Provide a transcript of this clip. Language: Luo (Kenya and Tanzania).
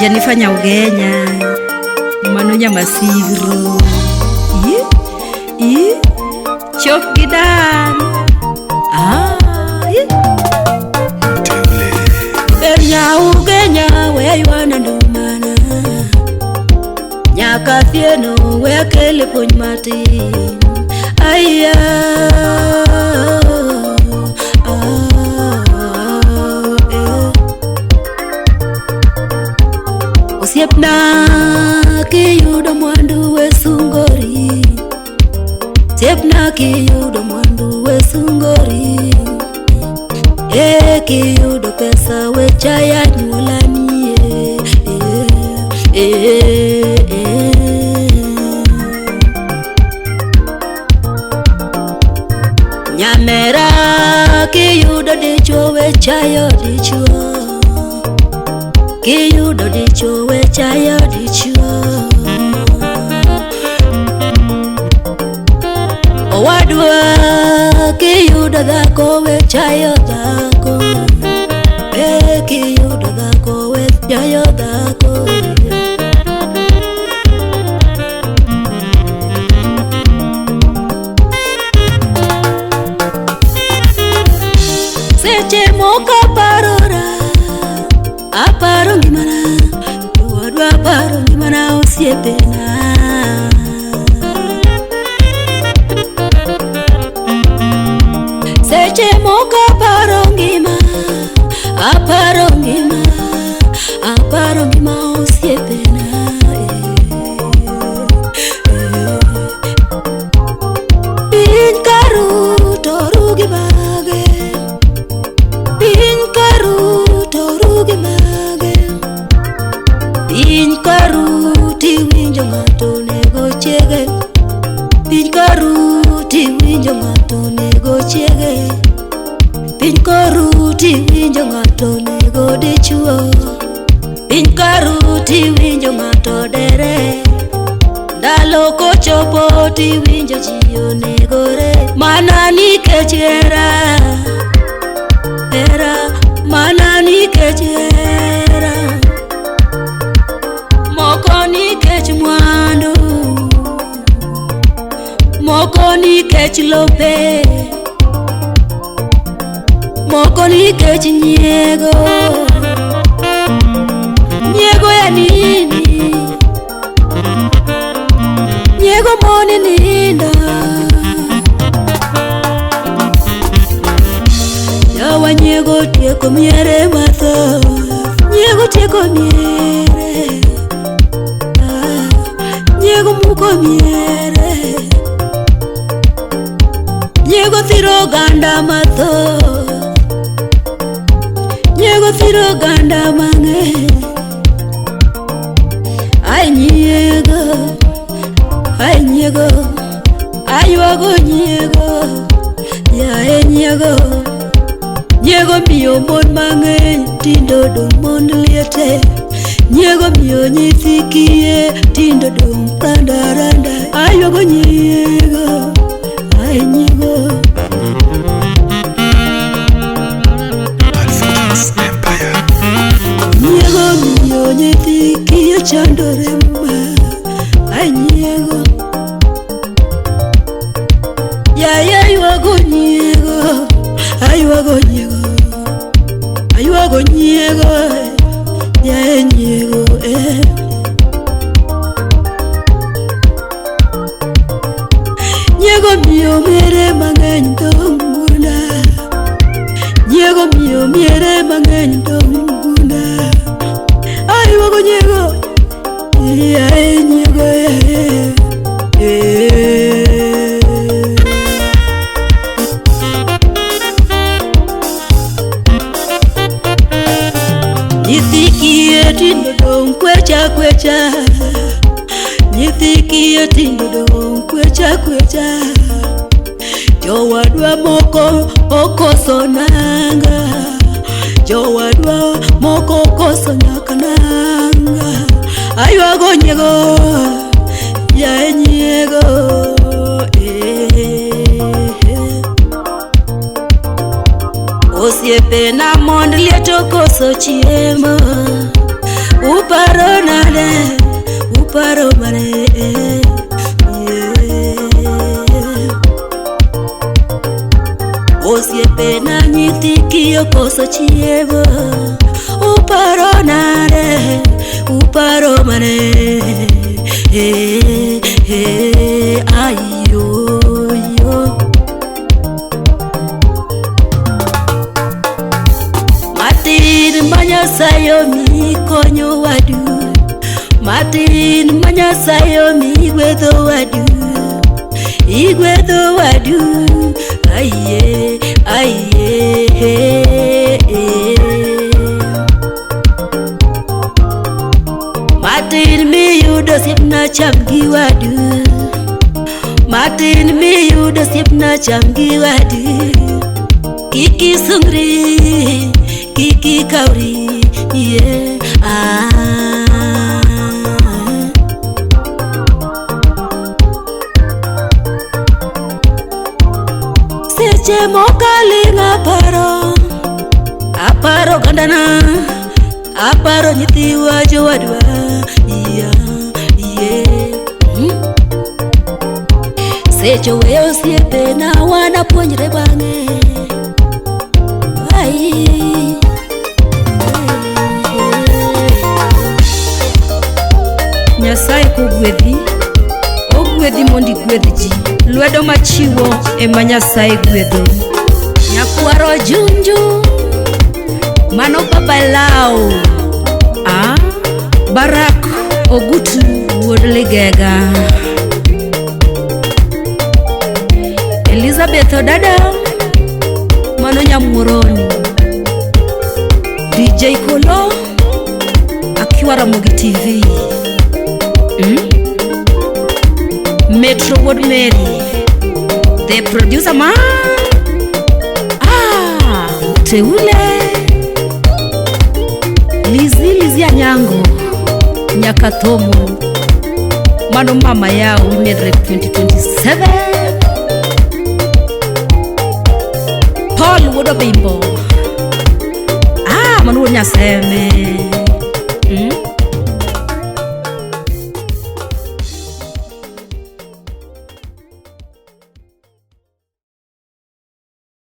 Janifanya ugenya mano Nyamasiro chop gidan Benya ugenya we wana ndumana Nyaka thieno we kele puonj matin Aya Osiepna kiyudo mwandu we sungori Osiepna kiyudo mwandu we sungori Kiyudo pesa we chaya nyuolani Nyamera kiyudo dichwo we chayo dichwo Kiyudo dichwo we chayo dichwo Owadwa kiyudo dhako we chayo dhako Kiyudo dhako we chayo dhako Seche moka parora Aparo ngimana Wadwa aparo ngimana osiepena Seche moka aparo ngima Aparo ngima osiepena Piny karu toru gi bage Piny karu toru gi bage Piny karu tiwinjo ng'ato nego chiege Piny karu tiwinjo ng'ato nego chiege Piny karu tiwinjo ng'ato nego dichwo Piny karu tiwinjo ng'ato dere Ndalo kochopo tiwinjo ji onegore Mana nikech hera Mana nikech hera Moko nikech mwandu Moko nikech lope Moko nikech nyiego Nyiego ya nini Nyiego moni ninda Yawa nyiego tieko miere matho Nyiego tieko miere Nyiego muko miere Nyiego thiro ganda matho Nyiego thiro ganda mang'eny Ay nyiego Aywago nyiego Yae nyiego Nyiego miyo mon mang'eny Tindo dong mon liete Nyiego miyo nyithi kiye Tindo dong randaranda Aywago nyiego Ay nyiego Nyiego miyo nyithi kiye chandore ma Ay nyiego Aywago nyiego Aywago nyiego Yae nyiego Nyiego miyo mere mang'eny dong gunda Nyiego miyo mere mang'eny dong gunda Aywago nyiego Yae nyiego Nyithi kiye tindo dong kwecha Nyithi kiye tindo dong kwecha Jowadwa moko okoso nanga Jowadwa moko okoso nyaka nanga Aywago nyiego Yae nyiego Osiepena mond liet okoso chiemo uparo nade, uparo mane. Osiepe na nyithi kiyo koso chiemo, uparo nade, uparo mane. Ayo yo. Matin manya sayo mi konyo wadu, Matin manya sayo mi igwedo wadu, igwedo wadu. Aye, aye, Matin mi yudo sipna chamgi wadu, Matin mi yudo sipna chamgi wadu. Kiki sungri, kiki kauri, Seche mokali ngaparo, aparo kandana, aparo nyithiwa jowadwa. Seche weyo osiepe na wana puonjre bang'e. Nyasaye kogwedhi, ogwedhi mondi gwedh ji. Lwedo machiwo ema Nyasaye gwedho. Nyakwaro junju, mano baba lao. Barak Ogutu wuod Ligega. Elizabeth Odada, mano Nyamuroni. DJ Kolo akiwa Ramogi TV. Metro Ward Mary, the producer man. Teule Lizi Anyango, Nyakathomo, mano mama yao Women Rep 2027. Paul Wodobimbo, manu Nyaseme.